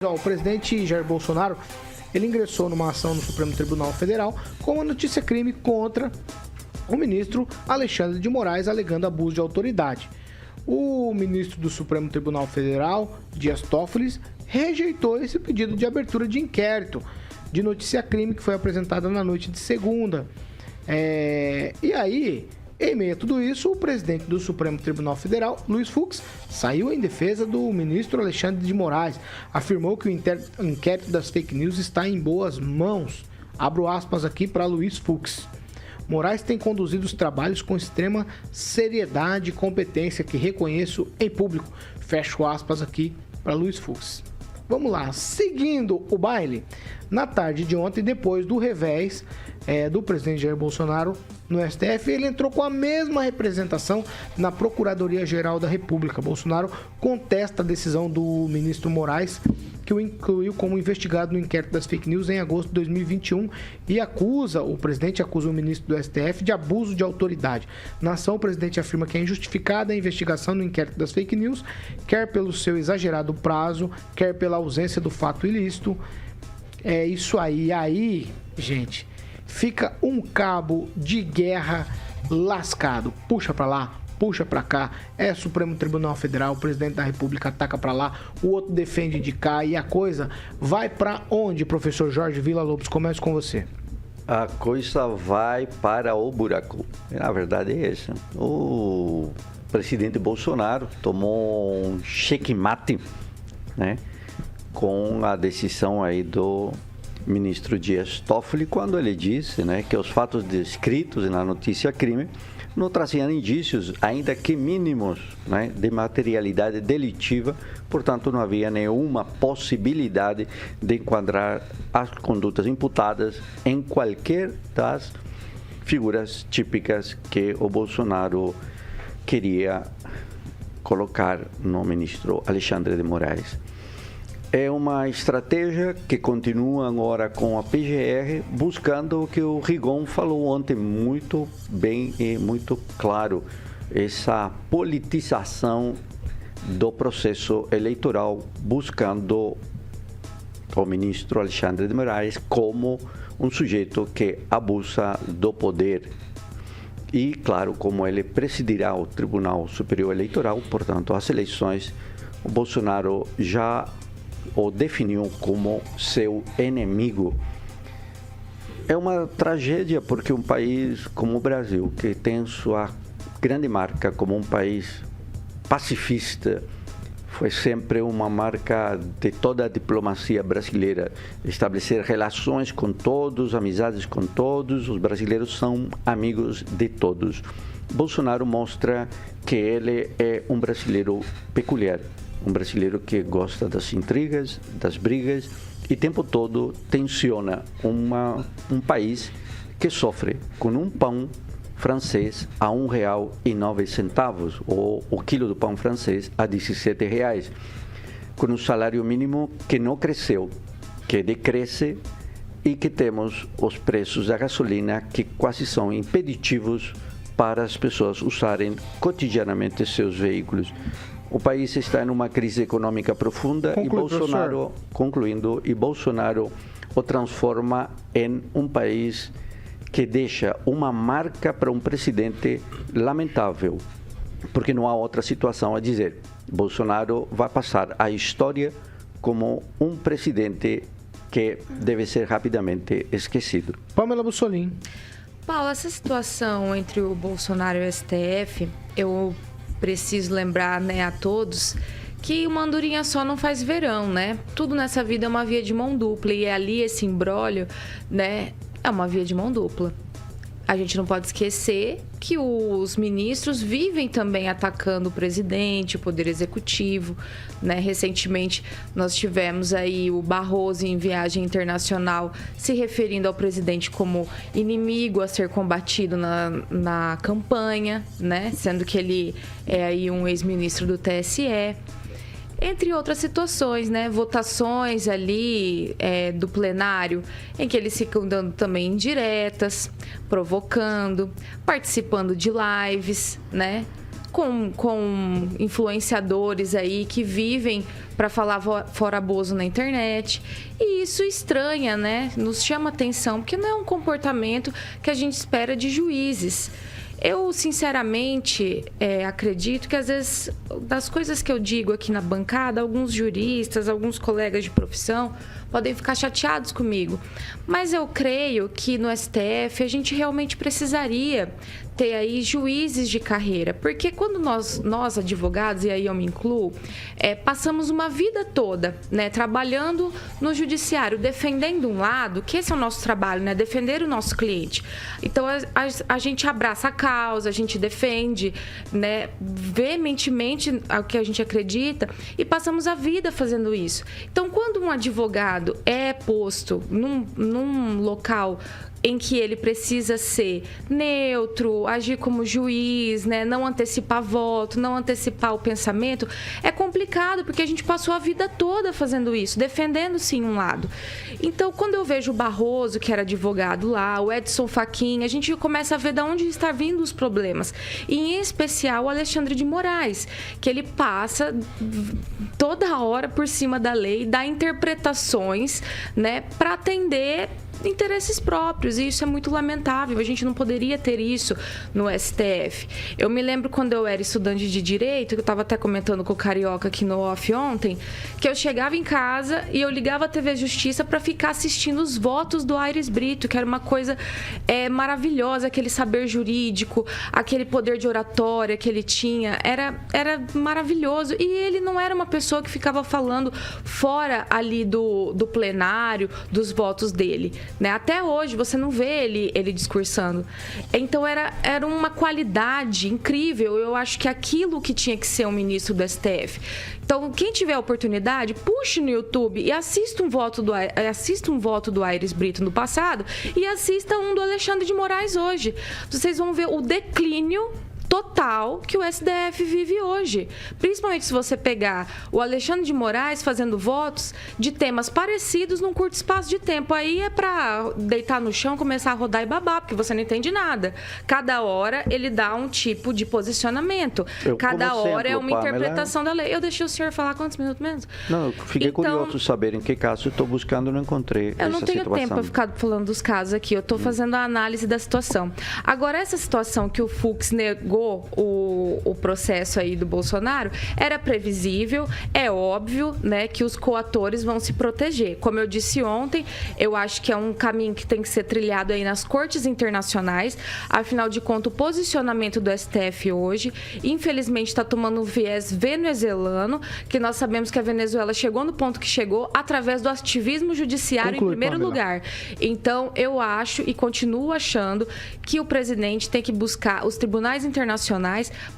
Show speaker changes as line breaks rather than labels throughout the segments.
O presidente Jair Bolsonaro, ele ingressou numa ação no Supremo Tribunal Federal com uma notícia-crime contra o ministro Alexandre de Moraes, alegando abuso de autoridade. O ministro do Supremo Tribunal Federal, Dias Toffoli, rejeitou esse pedido de abertura de inquérito de notícia-crime que foi apresentada na noite de segunda. E aí, em meio a tudo isso, o presidente do Supremo Tribunal Federal, Luiz Fux, saiu em defesa do ministro Alexandre de Moraes. Afirmou que o inquérito das fake news está em boas mãos. Abro aspas aqui para Luiz Fux. Moraes tem conduzido os trabalhos com extrema seriedade e competência que reconheço em público. Fecho aspas aqui para Luiz Fux. Vamos lá, seguindo o baile, na tarde de ontem, depois do revés do presidente Jair Bolsonaro no STF, ele entrou com a mesma representação na Procuradoria-Geral da República. Bolsonaro contesta a decisão do ministro Moraes, que o incluiu como investigado no inquérito das fake news em agosto de 2021 e o presidente acusa o ministro do STF de abuso de autoridade. Na ação, o presidente afirma que é injustificada a investigação no inquérito das fake news, quer pelo seu exagerado prazo, quer pela ausência do fato ilícito. É isso aí. Aí, gente, fica um cabo de guerra lascado. Puxa pra lá, puxa pra cá, é Supremo Tribunal Federal, o presidente da República ataca pra lá, o outro defende de cá e a coisa vai pra onde, professor Jorge Villa-Lobos? Começo com você.
A coisa vai para o buraco. Na verdade é essa. O presidente Bolsonaro tomou um checkmate, né, com a decisão aí do ministro Dias Toffoli, quando ele disse, né, que os fatos descritos na notícia crime não traziam indícios, ainda que mínimos, né, de materialidade delitiva, portanto não havia nenhuma possibilidade de enquadrar as condutas imputadas em qualquer das figuras típicas que o Bolsonaro queria colocar no ministro Alexandre de Moraes. É uma estratégia que continua agora com a PGR, buscando o que o Rigon falou ontem muito bem e muito claro, essa politização do processo eleitoral, buscando o ministro Alexandre de Moraes como um sujeito que abusa do poder. E, claro, como ele presidirá o Tribunal Superior Eleitoral, portanto, as eleições, o Bolsonaro já o definiu como seu inimigo. É uma tragédia porque um país como o Brasil, que tem sua grande marca como um país pacifista, foi sempre uma marca de toda a diplomacia brasileira, estabelecer relações com todos, amizades com todos, os brasileiros são amigos de todos. Bolsonaro mostra que ele é um brasileiro peculiar, um brasileiro que gosta das intrigas, das brigas e o tempo todo tensiona um país que sofre com um pão francês a R$1,09 ou o quilo do pão francês a R$17, com um salário mínimo que não cresceu, que decresce e que temos os preços da gasolina que quase são impeditivos para as pessoas usarem cotidianamente seus veículos. O país está em uma crise econômica profunda e Bolsonaro, concluindo, e Bolsonaro o transforma em um país que deixa uma marca para um presidente lamentável, porque não há outra situação a dizer. Bolsonaro vai passar à história como um presidente que deve ser rapidamente esquecido.
Pamela Bussolini.
Paulo, essa situação entre o Bolsonaro e o STF, eu preciso lembrar, né, a todos que uma andorinha só não faz verão, né? Tudo nessa vida é uma via de mão dupla e ali esse imbróglio, né, é uma via de mão dupla. A gente não pode esquecer que os ministros vivem também atacando o presidente, o poder executivo, né? Recentemente nós tivemos aí o Barroso em viagem internacional se referindo ao presidente como inimigo a ser combatido na campanha, né? Sendo que ele é aí um ex-ministro do TSE. Entre outras situações, né? Votações ali do plenário, em que eles ficam dando também indiretas, provocando, participando de lives, né? com influenciadores aí que vivem para falar fora Bozo na internet. E isso estranha, né? Nos chama atenção, porque não é um comportamento que a gente espera de juízes. Eu, sinceramente, acredito que, às vezes, das coisas que eu digo aqui na bancada, alguns juristas, alguns colegas de profissão podem ficar chateados comigo. Mas eu creio que no STF a gente realmente precisaria ter aí juízes de carreira. Porque quando nós advogados, e aí eu me incluo, passamos uma vida toda, né, trabalhando no judiciário, defendendo um lado, que esse é o nosso trabalho, né, defender o nosso cliente. Então, a gente abraça a causa, a gente defende, né, veementemente o que a gente acredita e passamos a vida fazendo isso. Então, quando um advogado é posto num local em que ele precisa ser neutro, agir como juiz, né? Não antecipar voto, não antecipar o pensamento, é complicado, porque a gente passou a vida toda fazendo isso, defendendo sim um lado. Então, quando eu vejo o Barroso, que era advogado lá, o Edson Fachin, a gente começa a ver de onde está vindo os problemas. E, em especial, o Alexandre de Moraes, que ele passa toda hora por cima da lei, dá interpretações, né, para atender interesses próprios, e isso é muito lamentável. A gente não poderia ter isso no STF. Eu me lembro quando eu era estudante de Direito, que eu estava até comentando com o Carioca aqui no off ontem, que eu chegava em casa e eu ligava a TV Justiça para ficar assistindo os votos do Aires Brito, que era uma coisa maravilhosa, aquele saber jurídico, aquele poder de oratória que ele tinha, era maravilhoso. E ele não era uma pessoa que ficava falando fora ali do plenário, dos votos dele, né? Até hoje você não vê ele discursando. Então era uma qualidade incrível. Eu acho que aquilo que tinha que ser um ministro do STF. Então, quem tiver a oportunidade, puxe no YouTube e assista um voto do Aires Brito no passado e assista um do Alexandre de Moraes hoje. Vocês vão ver o declínio total que o STF vive hoje. Principalmente se você pegar o Alexandre de Moraes fazendo votos de temas parecidos num curto espaço de tempo. Aí é para deitar no chão, começar a rodar e babar, porque você não entende nada. Cada hora ele dá um tipo de posicionamento. Cada hora é uma interpretação da lei. Eu deixei o senhor falar quantos minutos mesmo?
Não, eu fiquei curioso de saber em que caso eu estou buscando e não encontrei essa situação.
Eu não tenho tempo para ficar falando dos casos aqui. Eu estou fazendo a análise da situação. Agora, essa situação que o Fux negou o processo aí do Bolsonaro, era previsível, é óbvio, né, que os coatores vão se proteger. Como eu disse ontem, eu acho que é um caminho que tem que ser trilhado aí nas cortes internacionais. Afinal de contas, o posicionamento do STF hoje, infelizmente, está tomando um viés venezuelano, que nós sabemos que a Venezuela chegou no ponto que chegou através do ativismo judiciário em primeiro lugar. Então, eu acho e continuo achando que o presidente tem que buscar os tribunais internacionais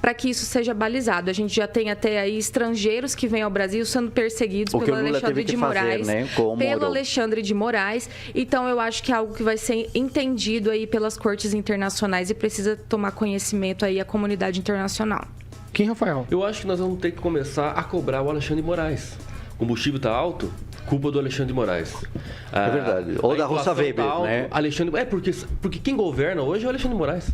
para que isso seja balizado. A gente já tem até aí estrangeiros que vêm ao Brasil sendo perseguidos pelo Alexandre de Moraes, Alexandre de Moraes. Então, eu acho que é algo que vai ser entendido aí pelas cortes internacionais e precisa tomar conhecimento aí a comunidade internacional.
Quem, Rafael?
Eu acho que nós vamos ter que começar a cobrar o Alexandre de Moraes. O combustível está alto, culpa do Alexandre de Moraes.
É verdade. Ou da Roça Weber, tá alto, né?
Porque quem governa hoje é o Alexandre de Moraes.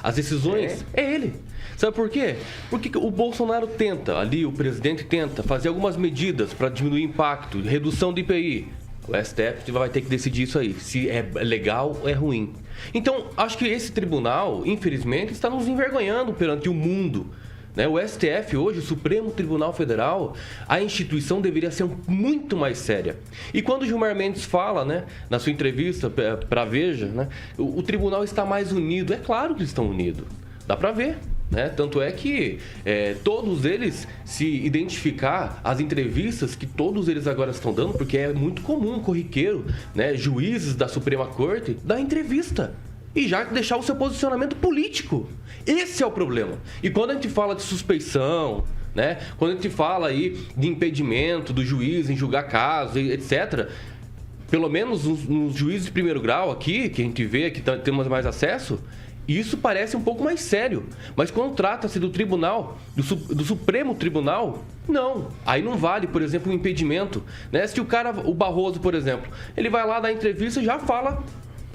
As decisões é ele. Sabe por quê? Porque o Bolsonaro tenta, ali o presidente tenta fazer algumas medidas para diminuir o impacto, redução do IPI. O STF vai ter que decidir isso aí, se é legal ou é ruim. Então, acho que esse tribunal, infelizmente, está nos envergonhando perante o mundo. Né? O STF hoje, o Supremo Tribunal Federal, a instituição deveria ser muito mais séria. E quando o Gilmar Mendes fala, né, na sua entrevista para a Veja, né, o tribunal está mais unido. É claro que eles estão unidos, dá para ver. Né? Tanto é que todos eles se identificar, as entrevistas que todos eles agora estão dando, porque é muito comum, corriqueiro, né, juízes da Suprema Corte, dar entrevista. E já deixar o seu posicionamento político. Esse é o problema. E quando a gente fala de suspeição, né? Quando a gente fala aí de impedimento do juiz em julgar casos, etc., pelo menos nos juízes de primeiro grau aqui, que a gente vê que temos mais acesso, isso parece um pouco mais sério. Mas quando trata-se do tribunal, do Supremo Tribunal, não. Aí não vale, por exemplo, um impedimento. Né? Se o Barroso, por exemplo, ele vai lá dar entrevista e já fala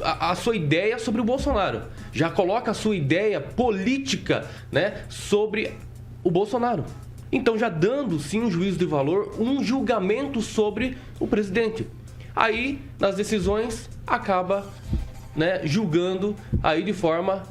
a sua ideia sobre o Bolsonaro. Já coloca a sua ideia política, né, sobre o Bolsonaro. Então, já dando, sim, um juízo de valor, um julgamento sobre o presidente. Aí, nas decisões, acaba, né, julgando aí de forma,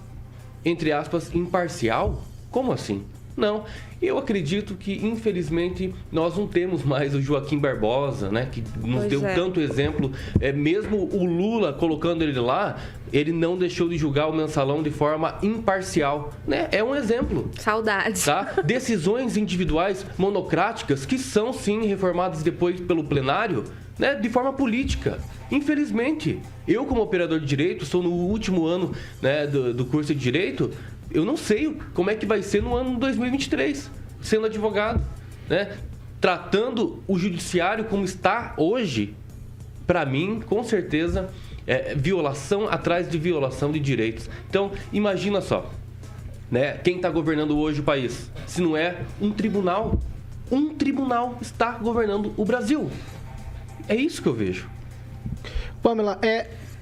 entre aspas, imparcial? Como assim? Não, eu acredito que, infelizmente, nós não temos mais o Joaquim Barbosa, né, que nos deu tanto exemplo. Mesmo o Lula colocando ele lá, ele não deixou de julgar o mensalão de forma imparcial, né? É um exemplo.
Saudades.
Tá? Decisões individuais monocráticas que são, sim, reformadas depois pelo plenário, né, de forma política. Infelizmente, eu, como operador de direito, sou no último ano, né, do curso de direito. Eu não sei como é que vai ser no ano 2023, sendo advogado, né? Tratando o judiciário como está hoje, para mim, com certeza, violação atrás de violação de direitos. Então, imagina só, né? Quem está governando hoje o país, se não é um tribunal está governando o Brasil. É isso que eu vejo.
Pamela,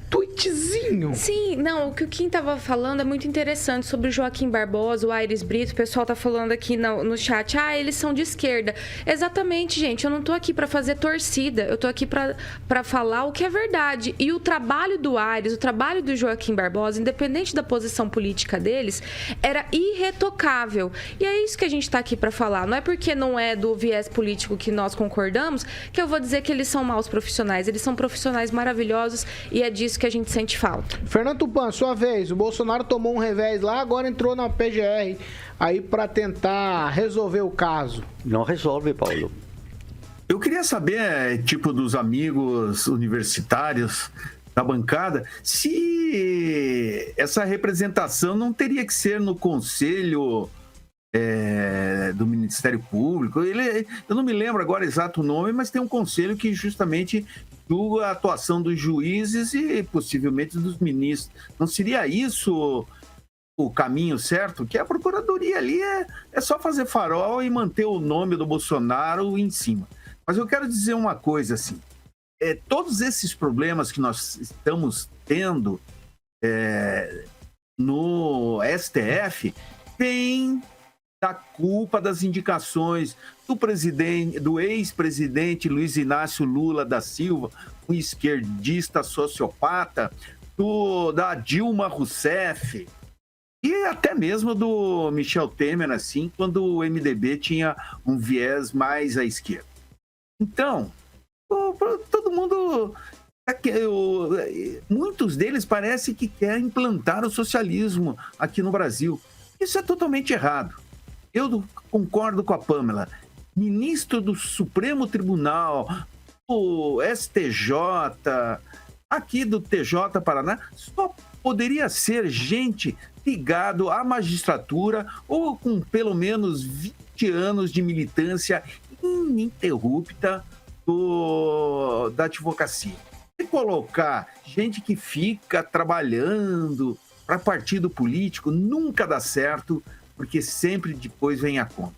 tweetzinho.
Sim, não, o que o Kim tava falando é muito interessante sobre o Joaquim Barbosa, o Aires Brito. O pessoal tá falando aqui no chat, eles são de esquerda. Exatamente, gente, eu não tô aqui pra fazer torcida, eu tô aqui pra falar o que é verdade. E o trabalho do Aires, o trabalho do Joaquim Barbosa, independente da posição política deles, era irretocável. E é isso que a gente tá aqui pra falar. Não é porque não é do viés político que nós concordamos que eu vou dizer que eles são maus profissionais. Eles são profissionais maravilhosos e é disso que a gente sente falta.
Fernando Tupan, sua vez. O Bolsonaro tomou um revés lá, agora entrou na PGR aí para tentar resolver o caso.
Não resolve, Paulo.
Eu queria saber, tipo, dos amigos universitários da bancada, se essa representação não teria que ser no Conselho do Ministério Público. Eu não me lembro agora exato o nome, mas tem um conselho que justamente julga a atuação dos juízes e possivelmente dos ministros. Não seria isso o caminho certo? Que a procuradoria ali é só fazer farol e manter o nome do Bolsonaro em cima. Mas eu quero dizer uma coisa assim, todos esses problemas que nós estamos tendo no STF vêm da culpa das indicações do ex-presidente Luiz Inácio Lula da Silva, um esquerdista sociopata, da Dilma Rousseff e até mesmo do Michel Temer, assim, quando o MDB tinha um viés mais à esquerda. Então, todo mundo... Muitos deles parece que querem implantar o socialismo aqui no Brasil. Isso é totalmente errado. Eu concordo com a Pamela. Ministro do Supremo Tribunal, o STJ, aqui do TJ Paraná, só poderia ser gente ligado à magistratura ou com pelo menos 20 anos de militância ininterrupta da advocacia. E colocar gente que fica trabalhando para partido político nunca dá certo, porque sempre depois vem a conta.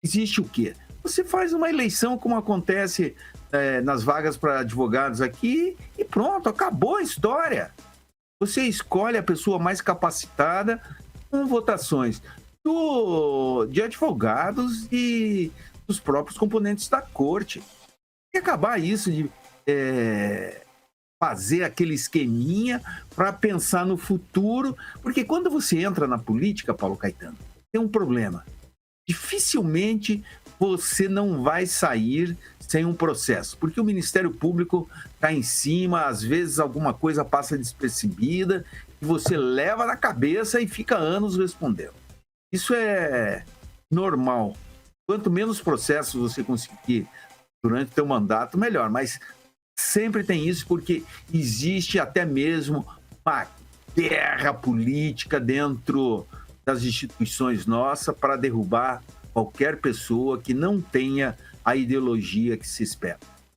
Existe o quê? Você faz uma eleição como acontece nas vagas para advogados aqui e pronto, acabou a história. Você escolhe a pessoa mais capacitada com votações de advogados e dos próprios componentes da corte. E acabar isso de fazer aquele esqueminha para pensar no futuro, porque quando você entra na política, Paulo Caetano, tem um problema. Dificilmente você não vai sair sem um processo, porque o Ministério Público está em cima, às vezes alguma coisa passa despercebida, e você leva na cabeça e fica anos respondendo. Isso é normal. Quanto menos processos você conseguir durante o seu mandato, melhor. Mas sempre tem isso, porque existe até mesmo uma guerra política dentro das instituições nossas para derrubar qualquer pessoa que não tenha a ideologia que se espera.